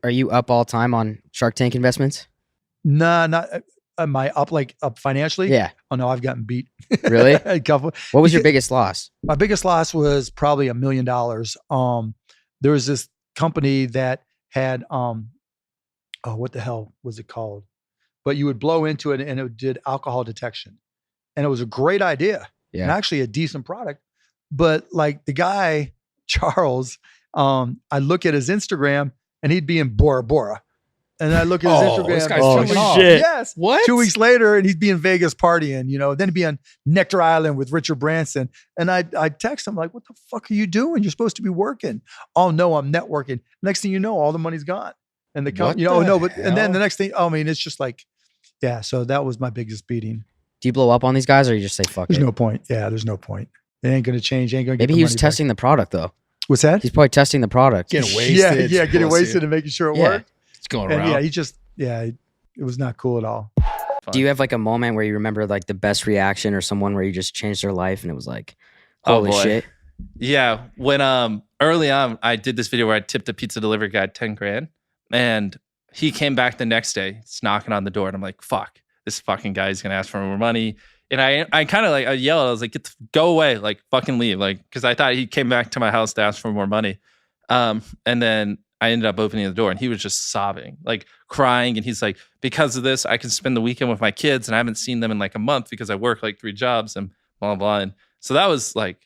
Are you up all time on Shark Tank investments? Nah, not. Am I up financially? Yeah. Oh no, I've gotten beat. Really? A couple. What was your biggest loss? My biggest loss was probably $1 million. There was this company that had what the hell was it called? But you would blow into it and it did alcohol detection. And it was a great idea. Yeah. And actually a decent product. But like the guy, Charles, I look at his Instagram and he'd be in Bora Bora. And I look at his Instagram. This guy's shit. Yes. What? 2 weeks later, and he'd be in Vegas partying, then he'd be on Nectar Island with Richard Branson. And I'd text him like, what the fuck are you doing? You're supposed to be working. Oh no, I'm networking. Next thing you know, all the money's gone. And and then the next thing, it's just like, yeah. So that was my biggest beating. Do you blow up on these guys or you just say fuck There's it? no point. Yeah, there's no point. It ain't going to change. Ain't going to Maybe he was testing the product though. What's that? He's probably testing the product. Getting wasted. Yeah, getting wasted and making sure it worked. It's going And around. it was not cool at all. Do you have like a moment where you remember like the best reaction or someone where you just changed their life and it was like, holy shit? Yeah. When early on, I did this video where I tipped a pizza delivery guy 10 grand and he came back the next day. He's knocking on the door and I'm like, fuck, this fucking guy's going to ask for more money. And I kind of I yelled, I was like, go away, like fucking leave. Like, cause I thought he came back to my house to ask for more money. And then I ended up opening the door and he was just sobbing, like crying. And he's like, because of this, I can spend the weekend with my kids and I haven't seen them in like a month because I work like 3 jobs and blah, blah. And so that was like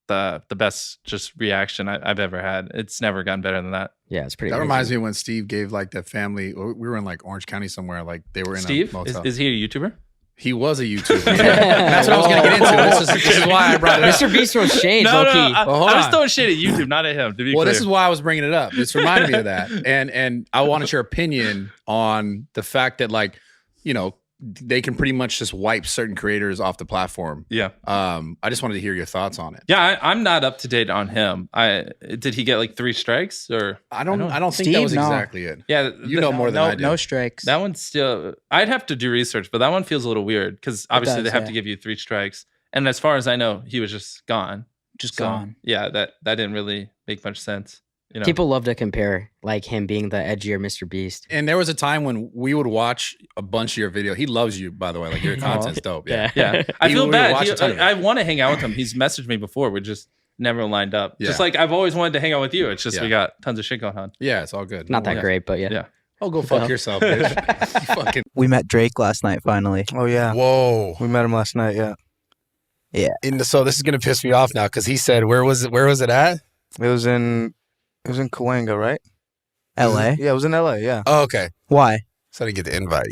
the best just reaction I've ever had. It's never gotten better than that. Yeah, it's pretty That amazing. reminds me when Steve gave like that family, we were in like Orange County somewhere, like they were in Steve, a motel. is he a YouTuber? He was a YouTuber. That's what I was going to get into. This is why I brought it up. Mr. Beast was shade, No, low-key. I hold was on. throwing shit at YouTube, not at him. To be Well, clear. this is why I was bringing it up. This reminded me of that. And I wanted your opinion on the fact that they can pretty much just wipe certain creators off the platform. Yeah. I just wanted to hear your thoughts on it. Yeah, I'm not up to date on him. Did he get like 3 strikes or? I don't think that Steve, was no. exactly it. Yeah, You know more than I do. No strikes. that one's still. I'd have to do research, but that one feels a little weird because obviously does, they have to give you 3 strikes. And as far as I know, he was just gone. Just So, gone. Yeah, that didn't really make much sense. People love to compare like him being the edgier Mr. Beast. And there was a time when we would watch a bunch of your video. He loves you, by the way. Like your content's dope. Yeah. Yeah, I We feel would bad. watch a ton of it. I want to hang out with him. He's messaged me before. We just never lined up. Yeah. Just like I've always wanted to hang out with you. It's just we got tons of shit going on. Yeah, it's all good. Not that great, but yeah. Yeah. Oh, go fuck yourself, bitch. You fucking. We met Drake last night, finally. Oh yeah, Whoa. we met him last night. Yeah, So this is gonna piss me off now because he said, where was it at? it was in Cahuenga, right? LA? Yeah, it was in LA. Yeah. Oh, okay. Why? So I didn't get the invite,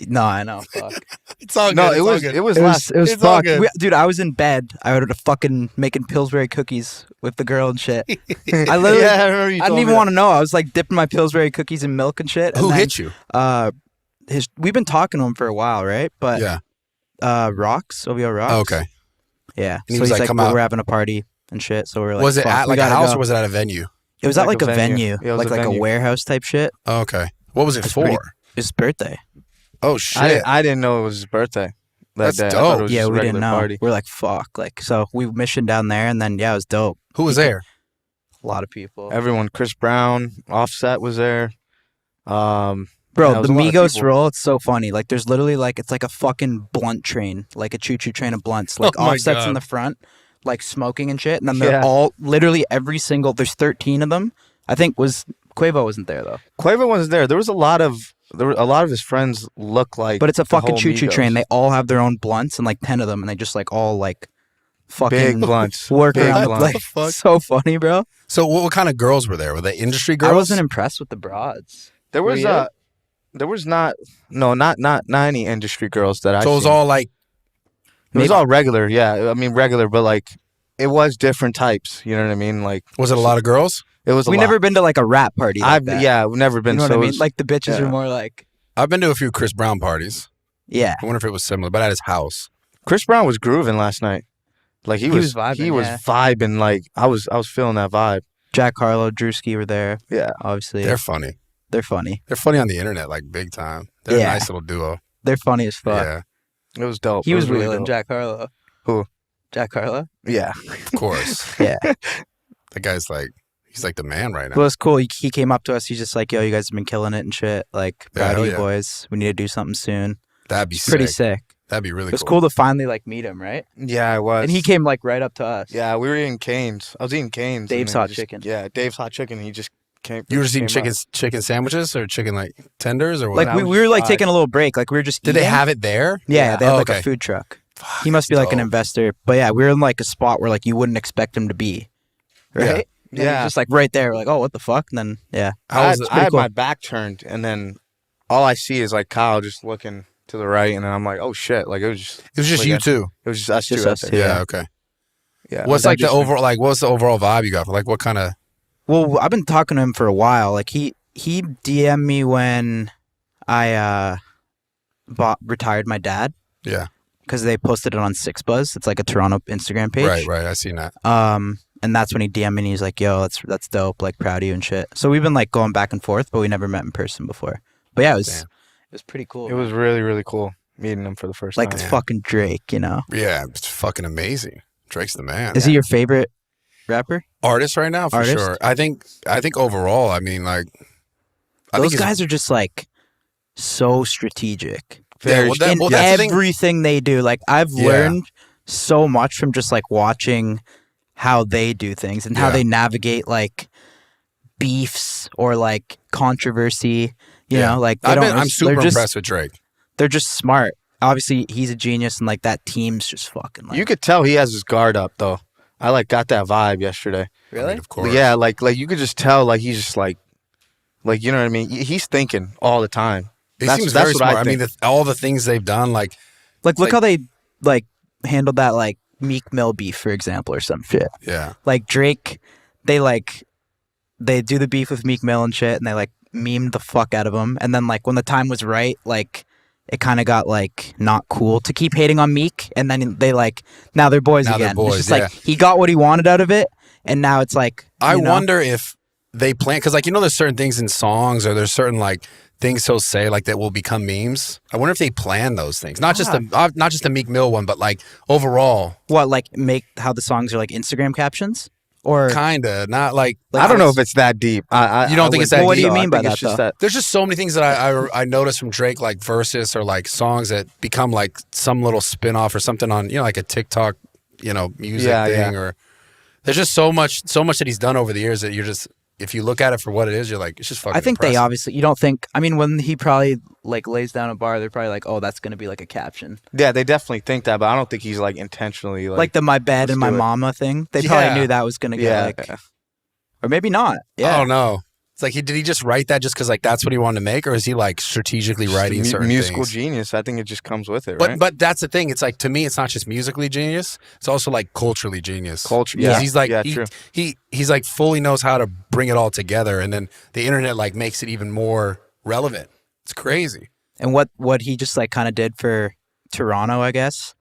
No, I know. Fuck. It's all good. No, it's it all was good. it was It last. was It's all fucked. good. Dude, I was in bed. I was fucking making Pillsbury cookies with the girl and shit. I literally, Yeah, I remember you I told didn't me even that. want to know. I was like dipping my Pillsbury cookies in milk and shit. And Who then, hit you? We've been talking to him for a while, right? But Yeah. Rocks, OVO Rocks. Oh, okay. Yeah. he So was he's like, like, "Come we're out." having a party and shit. So we're like, Was it fuck, at we like a gotta house go. or was it at a venue? It was Like at like a a venue. venue, Yeah, it was a like a venue. warehouse type shit. Oh, okay. What was it That's for? pretty- His birthday. Oh shit. I didn't know it was his birthday. That's day. I dope. thought it was Yeah, just a we didn't regular know. party. We're like, fuck. Like, so we missioned down there, and then yeah, it was dope. Who was there? A lot of people. Everyone, Chris Brown, Offset was there. Yeah, it Bro, was the a lot of Migos people. roll, it's so funny. Like, there's literally like, it's like a fucking blunt train, like a choo-choo train of blunts. Like, Oh my Offset's in God. the front, like smoking and shit. And then they're Yeah. all, literally every single, there's 13 of them. I think Quavo wasn't there though. Quavo wasn't there. There were a lot of his friends look like. But it's a the fucking whole choo-choo Migos. train. They all have their own blunts and like 10 of them. And they just like all like fucking Big blunts. work Big around. blunts. Like, fuck? so funny, bro. So what kind of girls were there? Were they industry girls? I wasn't impressed with the broads. There was Were you? there was not any industry girls that I. So it was seen. all like It was Maybe- all regular, yeah. I mean regular, but like it was different types. You know what I mean? Like was it a lot of girls? it was. We a never lot. been to like a rap party. Like that. I've never been. You know so what I it mean? was- Like the bitches yeah. are more like, I've been to a few Chris Brown parties. yeah. I wonder if it was similar, but at his house. Chris Brown was grooving last night. Like he was vibing, He was yeah. vibing. Like I was feeling that vibe. Jack Harlow, Drewski were there. Yeah. Obviously. They're funny. They're funny. They're funny on the internet, like big time. They're Yeah. a nice little duo. They're funny as fuck. Yeah, It was dope. He It was really real in dope. Jack Harlow. Who? Jack Harlow? Yeah. of course. Yeah. The guy's like, He's like the man right now. Well, it's cool. He came up to us. He's just like, yo, you guys have been killing it and shit. Like, proud of you boys. We need to do something soon. That'd be pretty sick. That'd be really cool. It's cool to finally like meet him, right? Yeah, it was. And he came like right up to us. Yeah, we were eating Cane's. I was eating Cane's. Dave's Hot Chicken. Yeah, Dave's Hot Chicken. He just came. You were just eating came chicken sandwiches or chicken like tenders or what? Like we were like taking a little break. Like we were just Did they have it there? Yeah, they had like a food truck. Fuck, he must be like an investor. But yeah, we were in like a spot where like you wouldn't expect him to be. Right? Yeah. Just like right there. We're like, oh, what the fuck? And then, yeah. I had my back turned, and then all I see is like Kyle just looking to the right, and then I'm like, oh shit! Like it was just like you two. It was just us Just two. us out two, there. Yeah. Okay. Yeah. What's like the overall what's the overall vibe you got? Like what kind of? Well, I've been talking to him for a while. Like he DM'd me when I retired my dad. Yeah. Because they posted it on Six Buzz. It's like a Toronto Instagram page. Right. I seen that. And that's when he DM'd me and he's like, yo, that's dope. Like, proud of you and shit. So we've been like going back and forth, but we never met in person before. But yeah, it was pretty cool. It was really, really cool meeting him for the first like time. it's fucking Drake, you know? Yeah, it's fucking amazing. Drake's the man. Is he your favorite rapper? Artist right now for sure. I think overall, I mean, like those guys are just like so strategic. Yeah, in everything they do. Like I've learned so much from just like watching how they do things and how they navigate like beefs or like controversy. You know, like I'm super impressed with Drake. They're just smart. Obviously, he's a genius, and like that team's just fucking. Like, you could tell he has his guard up though. I like got that vibe yesterday. Really? I mean, of course. Yeah, like you could just tell like he's just like you know what I mean. He's thinking all the time. He seems very smart. I mean, all the things they've done, like look how they like handled that like Meek Mill beef, for example, or some shit. Yeah. Like Drake, they do the beef with Meek Mill and shit, and they like memed the fuck out of him. And then like when the time was right, like it kind of got like not cool to keep hating on Meek. And then they like now they're boys again. It's just like he got what he wanted out of it, and now it's like I wonder if they plan because like there's certain things in songs or there's certain like things he'll say like that will become memes. I wonder if they plan those things, not just the Meek Mill one, but like overall. What like make how the songs are like Instagram captions or kinda not like I don't know if it's that deep. You don't think it's that deep? What do you mean by that? There's just so many things that I noticed from Drake, like verses or like songs that become like some little spin off or something on like a TikTok music thing or there's just so much that he's done over the years that you're just. If you look at it for what it is, you're like, it's just fucking I think impressive. they obviously, you don't think, I mean, when he probably like lays down a bar, they're probably like, oh, that's going to be like a caption. Yeah, they definitely think that, but I don't think he's like intentionally like the my bed and my mama thing. They probably knew that was going to get like, or maybe not. Yeah. I don't know. It's like, did he just write that just because like that's what he wanted to make, or is he like strategically writing certain musical things? genius? I think it just comes with it, right? But that's the thing. It's like to me, it's not just musically genius. It's also like culturally genius. Yeah, he's like true. He's like fully knows how to bring it all together, and then the internet like makes it even more relevant. It's crazy. And what he just like kind of did for Toronto, I guess.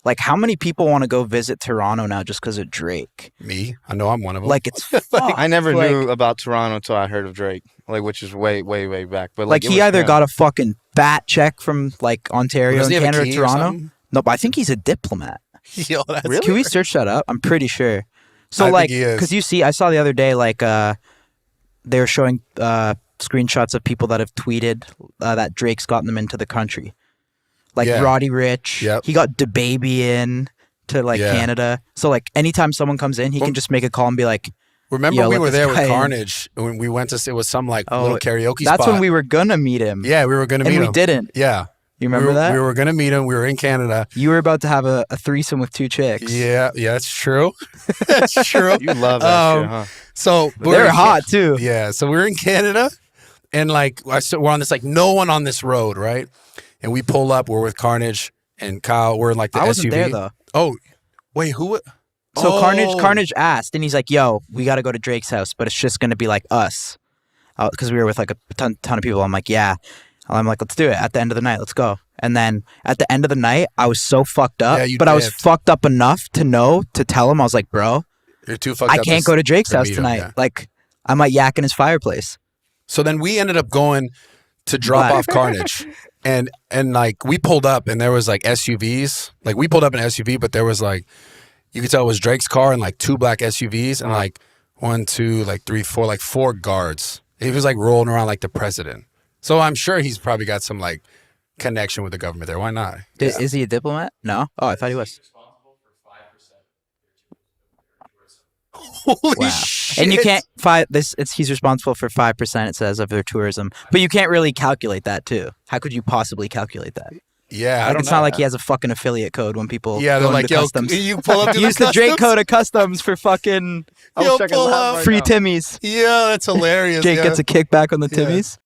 Like, how many people want to go visit Toronto now just because of Drake? Me? I know I'm one of them. Like, it's I never knew about Toronto until I heard of Drake, like, which is way, way, way back. But like he either got a fucking bat check from like Ontario and Canada or Toronto. No, but I think he's a diplomat. Yo, that's really? Can we search that up? I'm pretty sure. So like, because I saw the other day like they were showing screenshots of people that have tweeted that Drake's gotten them into the country. Like Roddy Ricch, he got DaBaby in to like Canada. So like anytime someone comes in, he can just make a call and be like, remember we were there with Carnage when we went to, it was some like little karaoke spot. That's when we were going to meet him. Yeah, we were going to meet him. And we didn't. Yeah. You remember that? We were going to meet him. We were in Canada. You were about to have a threesome with 2 chicks. Yeah, that's true. That's true. You love that shit, huh? So they're hot too. Yeah. So we were in Canada and like we're on this like no one on this road, right? And we pull up, we're with Carnage and Kyle. We're in like the SUV. I wasn't there though. Oh, wait, who? So Carnage asked, and he's like, "Yo, we got to go to Drake's house, but it's just gonna be like us, because we were with like a ton of people." I'm like, "Yeah." I'm like, "Let's do it at the end of the night. Let's go." And then at the end of the night, I was so fucked up, but I was fucked up enough to tell him. I was like, "Bro, you're too fucked up. I can't go to Drake's house tonight. Yeah. Like, I might yak in his fireplace." So then we ended up going to drop off Carnage. And like we pulled up and there was like SUVs. Like we pulled up an SUV, but there was like, you could tell it was Drake's car and like 2 black SUVs. And like 1, 2, like 3, 4, like 4 guards. He was like rolling around like the president. So I'm sure he's probably got some like connection with the government there. Why not? Is he a diplomat? No. Oh, I thought he was. Holy shit! And you can't he's responsible for 5%. It says of their tourism, but you can't really calculate that too. How could you possibly calculate that? Yeah, like, it's not like he has a fucking affiliate code when people. Yeah, they're like, yo, customs. you pull up to use the Drake code of customs for fucking pull up free Timmies. Yeah, that's hilarious. Jake yeah. gets a kickback on the Timmies.